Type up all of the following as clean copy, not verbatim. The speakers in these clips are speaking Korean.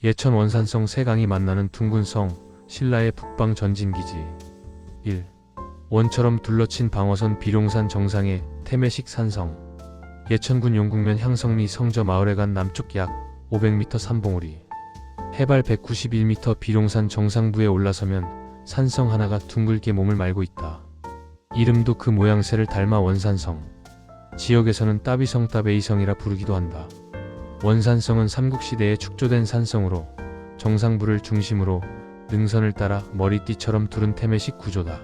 예천 원산성 세 강이 만나는 둥근 성, 신라의 북방 전진기지. 1. 원처럼 둘러친 방어선 비룡산 정상의 태매식 산성. 예천군 용궁면 향성리 성저 마을에 간 남쪽 약 500m 산봉우리. 해발 191m 비룡산 정상부에 올라서면 산성 하나가 둥글게 몸을 말고 있다. 이름도 그 모양새를 닮아 원산성. 지역에서는 따비성 따베이성이라 부르기도 한다. 원산성은 삼국시대에 축조된 산성으로 정상부를 중심으로 능선을 따라 머리띠처럼 두른 태매식 구조다.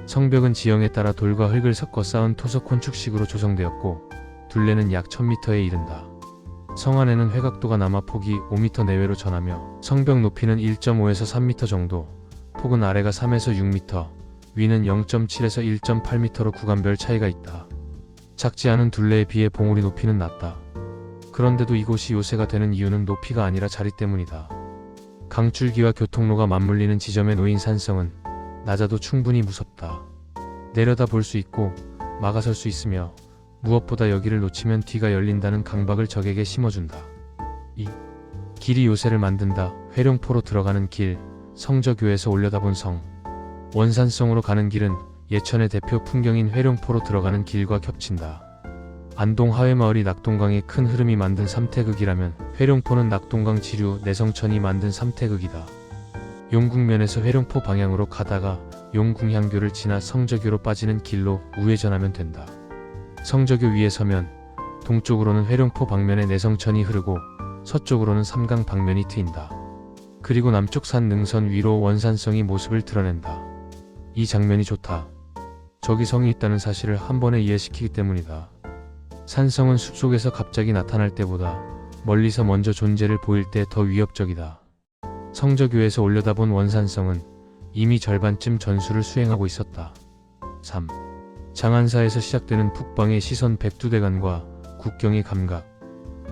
성벽은 지형에 따라 돌과 흙을 섞어 쌓은 토석 건축식으로 조성되었고 둘레는 약 1000m에 이른다. 성 안에는 회각도가 남아 폭이 5m 내외로 전하며 성벽 높이는 1.5에서 3m 정도, 폭은 아래가 3에서 6m, 위는 0.7에서 1.8m로 구간별 차이가 있다. 작지 않은 둘레에 비해 봉우리 높이는 낮다. 그런데도 이곳이 요새가 되는 이유는 높이가 아니라 자리 때문이다. 강줄기와 교통로가 맞물리는 지점에 놓인 산성은 낮아도 충분히 무섭다. 내려다 볼 수 있고 막아설 수 있으며 무엇보다 여기를 놓치면 뒤가 열린다는 강박을 적에게 심어준다. 2. 길이 요새를 만든다. 회룡포로 들어가는 길. 성저교에서 올려다본 성. 원산성으로 가는 길은 예천의 대표 풍경인 회룡포로 들어가는 길과 겹친다. 안동 하회마을이 낙동강의 큰 흐름이 만든 삼태극이라면 회룡포는 낙동강 지류 내성천이 만든 삼태극이다. 용궁면에서 회룡포 방향으로 가다가 용궁향교를 지나 성저교로 빠지는 길로 우회전하면 된다. 성저교 위에 서면 동쪽으로는 회룡포 방면에 내성천이 흐르고 서쪽으로는 삼강 방면이 트인다. 그리고 남쪽 산 능선 위로 원산성이 모습을 드러낸다. 이 장면이 좋다. 저기 성이 있다는 사실을 한 번에 이해시키기 때문이다. 산성은 숲속에서 갑자기 나타날 때보다 멀리서 먼저 존재를 보일 때 더 위협적이다. 성저교에서 올려다본 원산성은 이미 절반쯤 전술을 수행하고 있었다. 3. 장안사에서 시작되는 북방의 시선 백두대간과 국경의 감각.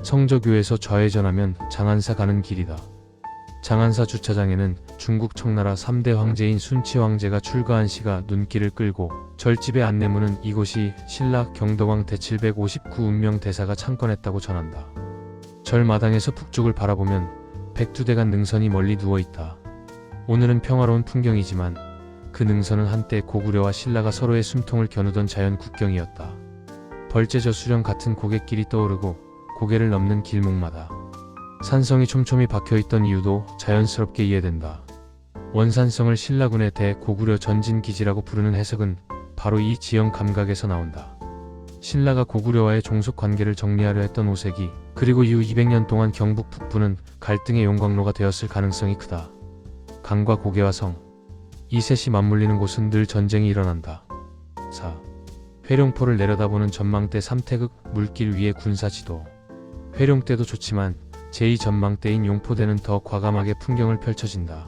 성저교에서 좌회전하면 장안사 가는 길이다. 장안사 주차장에는 중국 청나라 3대 황제인 순치 황제가 출가한 시가 눈길을 끌고 절집의 안내문은 이곳이 신라 경덕왕 대759 운명 대사가 창건했다고 전한다. 절 마당에서 북쪽을 바라보면 백두대간 능선이 멀리 누워있다. 오늘은 평화로운 풍경이지만 그 능선은 한때 고구려와 신라가 서로의 숨통을 겨누던 자연 국경이었다. 벌제저 수령 같은 고갯길이 떠오르고 고개를 넘는 길목마다 산성이 촘촘히 박혀있던 이유도 자연스럽게 이해된다. 원산성을 신라군의 대고구려 전진기지라고 부르는 해석은 바로 이 지형 감각에서 나온다. 신라가 고구려와의 종속 관계를 정리하려 했던 5세기, 그리고 이후 200년 동안 경북 북부는 갈등의 용광로가 되었을 가능성이 크다. 강과 고개와 성, 이 셋이 맞물리는 곳은 늘 전쟁이 일어난다. 4. 회룡포를 내려다보는 전망대 삼태극. 물길 위의 군사지도. 회룡대도 좋지만 제2전망대인 용포대는 더 과감하게 풍경을 펼쳐진다.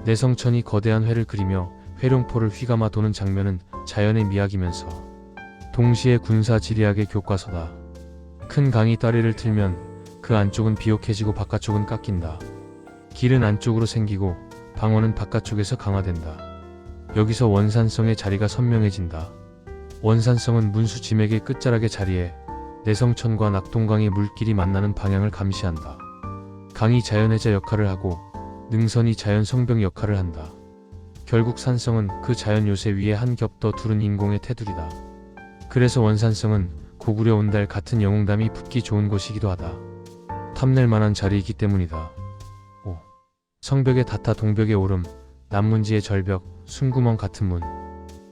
내성천이 거대한 회를 그리며 회룡포를 휘감아 도는 장면은 자연의 미학이면서 동시에 군사지리학의 교과서다. 큰 강이 다리를 틀면 그 안쪽은 비옥해지고 바깥쪽은 깎인다. 길은 안쪽으로 생기고 방어는 바깥쪽에서 강화된다. 여기서 원산성의 자리가 선명해진다. 원산성은 문수지맥의 끝자락의 자리에 내성천과 낙동강의 물길이 만나는 방향을 감시한다. 강이 자연해자 역할을 하고 능선이 자연 성벽 역할을 한다. 결국 산성은 그 자연 요새 위에 한 겹 더 두른 인공의 테두리다. 그래서 원산성은 고구려 온달 같은 영웅담이 붙기 좋은 곳이기도 하다. 탐낼 만한 자리이기 때문이다. 5. 성벽의 다타 동벽의 오름. 남문지의 절벽, 숨구멍 같은 문.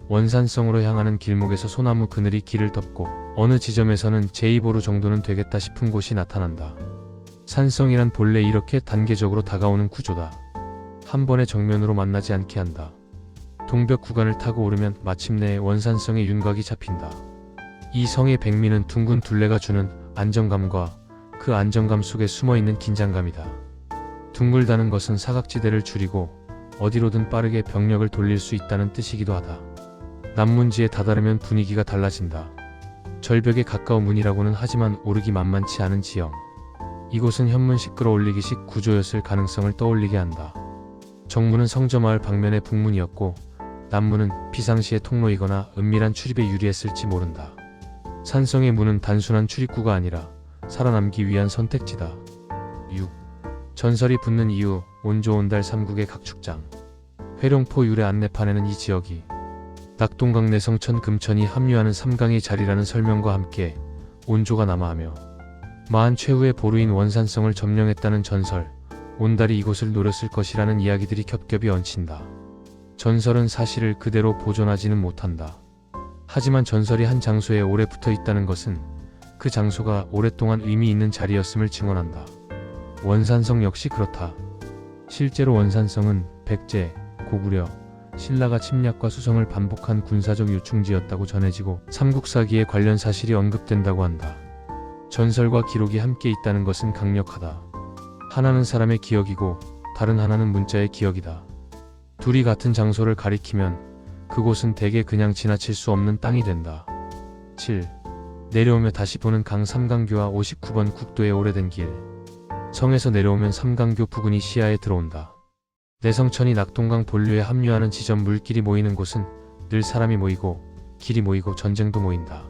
원산성으로 향하는 길목에서 소나무 그늘이 길을 덮고 어느 지점에서는 제2보루 정도는 되겠다 싶은 곳이 나타난다. 산성이란 본래 이렇게 단계적으로 다가오는 구조다. 한 번에 정면으로 만나지 않게 한다. 동벽 구간을 타고 오르면 마침내 원산성의 윤곽이 잡힌다. 이 성의 백미는 둥근 둘레가 주는 안정감과 그 안정감 속에 숨어있는 긴장감이다. 둥글다는 것은 사각지대를 줄이고 어디로든 빠르게 병력을 돌릴 수 있다는 뜻이기도 하다. 남문지에 다다르면 분위기가 달라진다. 절벽에 가까운 문이라고는 하지만 오르기 만만치 않은 지형. 이곳은 현문식 끌어올리기식 구조였을 가능성을 떠올리게 한다. 정문은 성저마을 방면의 북문이었고 남문은 비상시의 통로이거나 은밀한 출입에 유리했을지 모른다. 산성의 문은 단순한 출입구가 아니라 살아남기 위한 선택지다. 6. 전설이 붙는 이유 온조온달 삼국의 각축장. 회룡포 유래 안내판에는 이 지역이 낙동강 내성천 금천이 합류하는 삼강의 자리라는 설명과 함께 온조가 남아하며 마한 최후의 보루인 원산성을 점령했다는 전설, 온달이 이곳을 노렸을 것이라는 이야기들이 겹겹이 얹힌다. 전설은 사실을 그대로 보존하지는 못한다. 하지만 전설이 한 장소에 오래 붙어 있다는 것은 그 장소가 오랫동안 의미 있는 자리였음을 증언한다. 원산성 역시 그렇다. 실제로 원산성은 백제, 고구려, 신라가 침략과 수성을 반복한 군사적 요충지였다고 전해지고 삼국사기에 관련 사실이 언급된다고 한다. 전설과 기록이 함께 있다는 것은 강력하다. 하나는 사람의 기억이고 다른 하나는 문자의 기억이다. 둘이 같은 장소를 가리키면 그곳은 대개 그냥 지나칠 수 없는 땅이 된다. 7. 내려오며 다시 보는 강 삼강교와 59번 국도의 오래된 길. 성에서 내려오면 삼강교 부근이 시야에 들어온다. 내성천이 낙동강 본류에 합류하는 지점 물길이 모이는 곳은 늘 사람이 모이고 길이 모이고 전쟁도 모인다.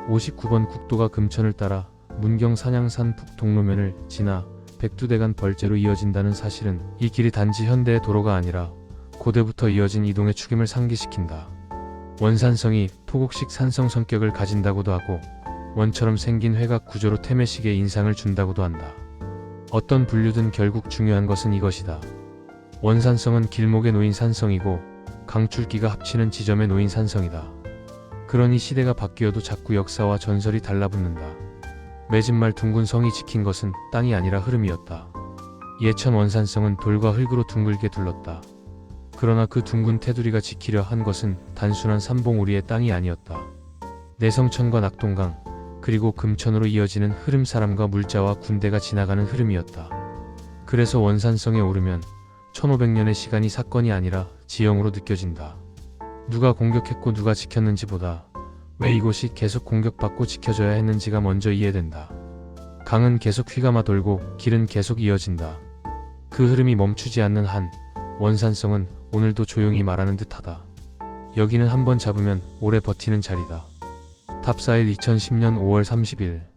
59번 국도가 금천을 따라 문경 산양산 북동로면을 지나 백두대간 벌제로 이어진다는 사실은 이 길이 단지 현대의 도로가 아니라 고대부터 이어진 이동의 축임을 상기시킨다. 원산성이 토곡식 산성 성격을 가진다고도 하고 원처럼 생긴 회각 구조로 태매식의 인상을 준다고도 한다. 어떤 분류든 결국 중요한 것은 이것이다. 원산성은 길목에 놓인 산성이고 강줄기가 합치는 지점에 놓인 산성이다. 그러니 시대가 바뀌어도 자꾸 역사와 전설이 달라붙는다. 매진말 둥근 성이 지킨 것은 땅이 아니라 흐름이었다. 예천 원산성은 돌과 흙으로 둥글게 둘렀다. 그러나 그 둥근 테두리가 지키려 한 것은 단순한 삼봉우리의 땅이 아니었다. 내성천과 낙동강, 그리고 금천으로 이어지는 흐름, 사람과 물자와 군대가 지나가는 흐름이었다. 그래서 원산성에 오르면 1500년의 시간이 사건이 아니라 지형으로 느껴진다. 누가 공격했고 누가 지켰는지보다 왜 이곳이 계속 공격받고 지켜져야 했는지가 먼저 이해된다. 강은 계속 휘감아 돌고 길은 계속 이어진다. 그 흐름이 멈추지 않는 한 원산성은 오늘도 조용히 말하는 듯하다. 여기는 한번 잡으면 오래 버티는 자리다. 탑사일 2010년 5월 30일